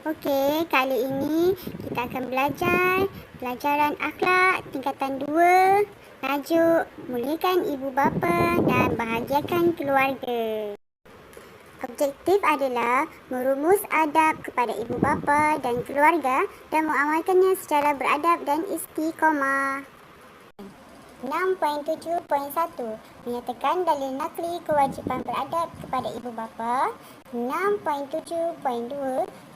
Okey, kali ini kita akan belajar pelajaran akhlak tingkatan 2, tajuk muliakan ibu bapa dan bahagiakan keluarga. Objektif adalah merumus adab kepada ibu bapa dan keluarga dan mengamalkannya secara beradab dan istiqamah. 6.7.1 menyatakan dalil nakli kewajipan beradab kepada ibu bapa. 6.7.2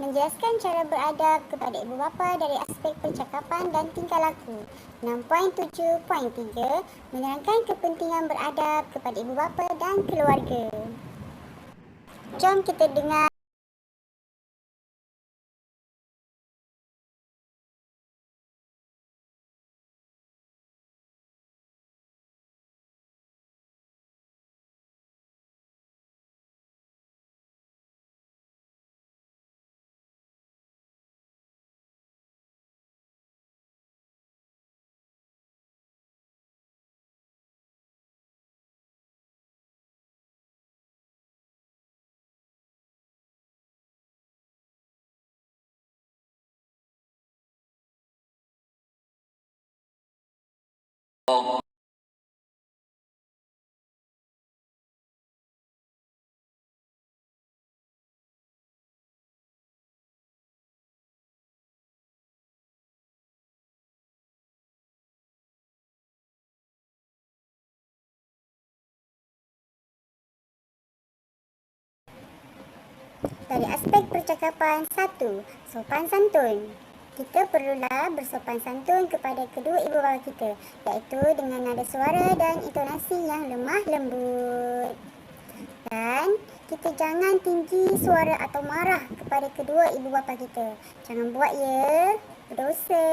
menjelaskan cara beradab kepada ibu bapa dari aspek percakapan dan tingkah laku. 6.7.3 menerangkan kepentingan beradab kepada ibu bapa dan keluarga. Jom kita dengar. Dari aspek percakapan, 1. Sopan santun. Kita perlulah bersopan santun kepada kedua ibu bapa kita, iaitu dengan nada suara dan intonasi yang lemah lembut. Dan kita jangan tinggi suara atau marah kepada kedua ibu bapa kita. Jangan buat ya, berdosa.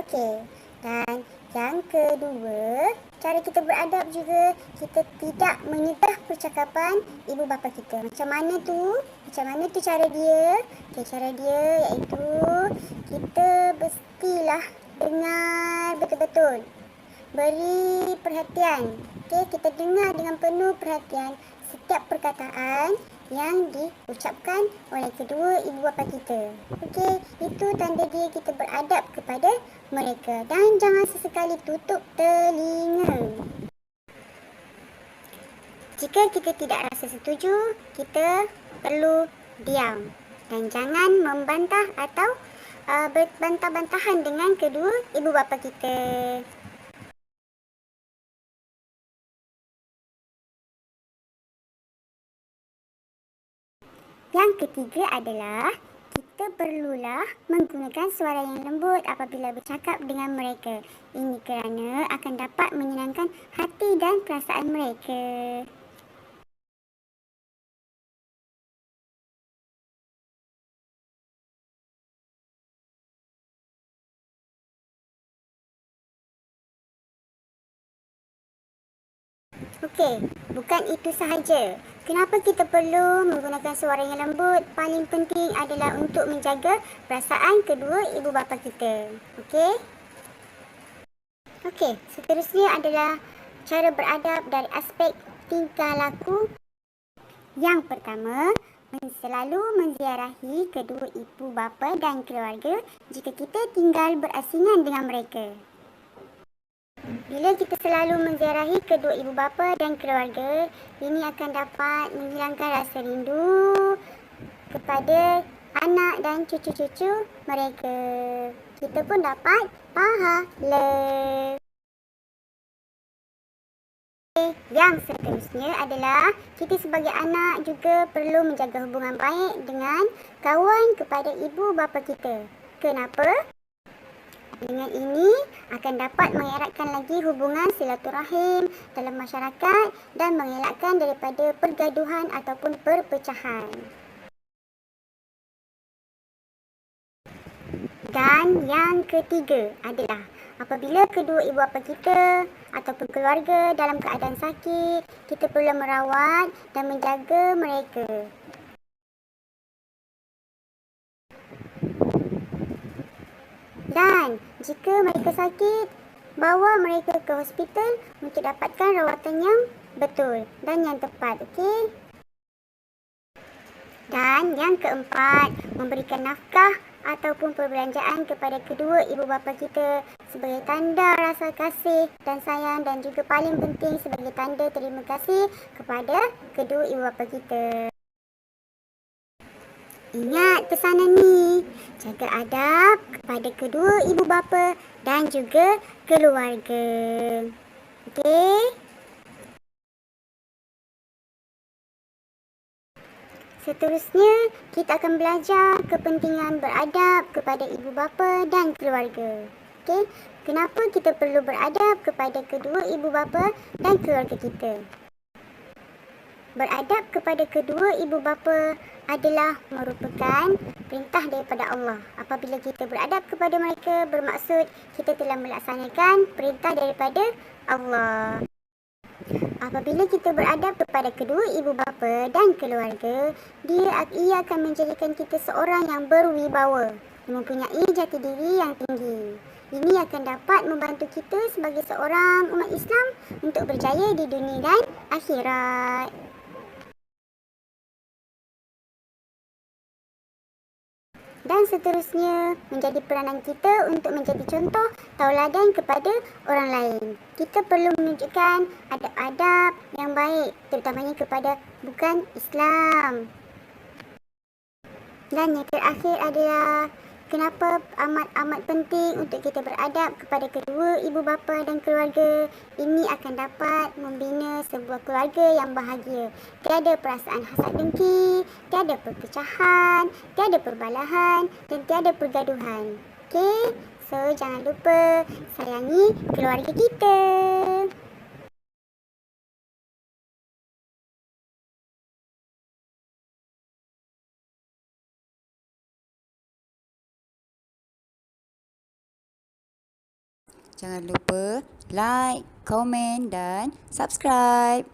Okey, dan yang kedua, cara kita beradab juga, kita tidak menyetah percakapan ibu bapa kita. Macam mana tu cara dia? Okay, cara dia iaitu kita mestilah dengar betul-betul. Beri perhatian. Okay, kita dengar dengan penuh perhatian setiap perkataan yang diucapkan oleh kedua ibu bapa kita. Okey, itu tanda dia kita beradab kepada mereka. Dan jangan sesekali tutup telinga. Jika kita tidak rasa setuju, kita perlu diam. Dan jangan membantah atau berbantah-bantahan dengan kedua ibu bapa kita. Yang ketiga adalah kita perlulah menggunakan suara yang lembut apabila bercakap dengan mereka. Ini kerana akan dapat menyenangkan hati dan perasaan mereka. Okey, bukan itu sahaja. Kenapa kita perlu menggunakan suara yang lembut? Paling penting adalah untuk menjaga perasaan kedua ibu bapa kita. Okey? Okey, seterusnya adalah cara beradab dari aspek tingkah laku. Yang pertama, selalu menziarahi kedua ibu bapa dan keluarga jika kita tinggal berasingan dengan mereka. Bila kita selalu menziarahi kedua ibu bapa dan keluarga, ini akan dapat menghilangkan rasa rindu kepada anak dan cucu-cucu mereka. Kita pun dapat pahala. Yang seterusnya adalah kita sebagai anak juga perlu menjaga hubungan baik dengan kawan kepada ibu bapa kita. Kenapa? Dengan ini akan dapat mengeratkan lagi hubungan silaturahim dalam masyarakat dan mengelakkan daripada pergaduhan ataupun perpecahan. Dan yang ketiga adalah apabila kedua ibu bapa kita ataupun keluarga dalam keadaan sakit, kita perlu merawat dan menjaga mereka. Dan jika mereka sakit, bawa mereka ke hospital untuk dapatkan rawatan yang betul dan yang tepat. Okey? Dan yang keempat, memberikan nafkah ataupun perbelanjaan kepada kedua ibu bapa kita sebagai tanda rasa kasih dan sayang, dan juga paling penting sebagai tanda terima kasih kepada kedua ibu bapa kita. Ingat pesanan ni, jaga adab kepada kedua ibu bapa dan juga keluarga. Okey? Seterusnya, kita akan belajar kepentingan beradab kepada ibu bapa dan keluarga. Okey? Kenapa kita perlu beradab kepada kedua ibu bapa dan keluarga kita? Beradab kepada kedua ibu bapa adalah merupakan perintah daripada Allah. Apabila kita beradab kepada mereka, bermaksud kita telah melaksanakan perintah daripada Allah. Apabila kita beradab kepada kedua ibu bapa dan keluarga, ia akan menjadikan kita seorang yang berwibawa, mempunyai jati diri yang tinggi. Ini akan dapat membantu kita sebagai seorang umat Islam untuk berjaya di dunia dan akhirat. Dan seterusnya, menjadi peranan kita untuk menjadi contoh tauladan kepada orang lain. Kita perlu menunjukkan adab-adab yang baik, terutamanya kepada bukan Islam. Dan yang terakhir adalah kenapa amat-amat penting untuk kita beradab kepada kedua ibu bapa dan keluarga. Ini akan dapat membina sebuah keluarga yang bahagia. Tiada perasaan hasad dengki, tiada perpecahan, tiada perbalahan dan tiada pergaduhan. Okey? So, jangan lupa sayangi keluarga kita. Jangan lupa like, komen dan subscribe.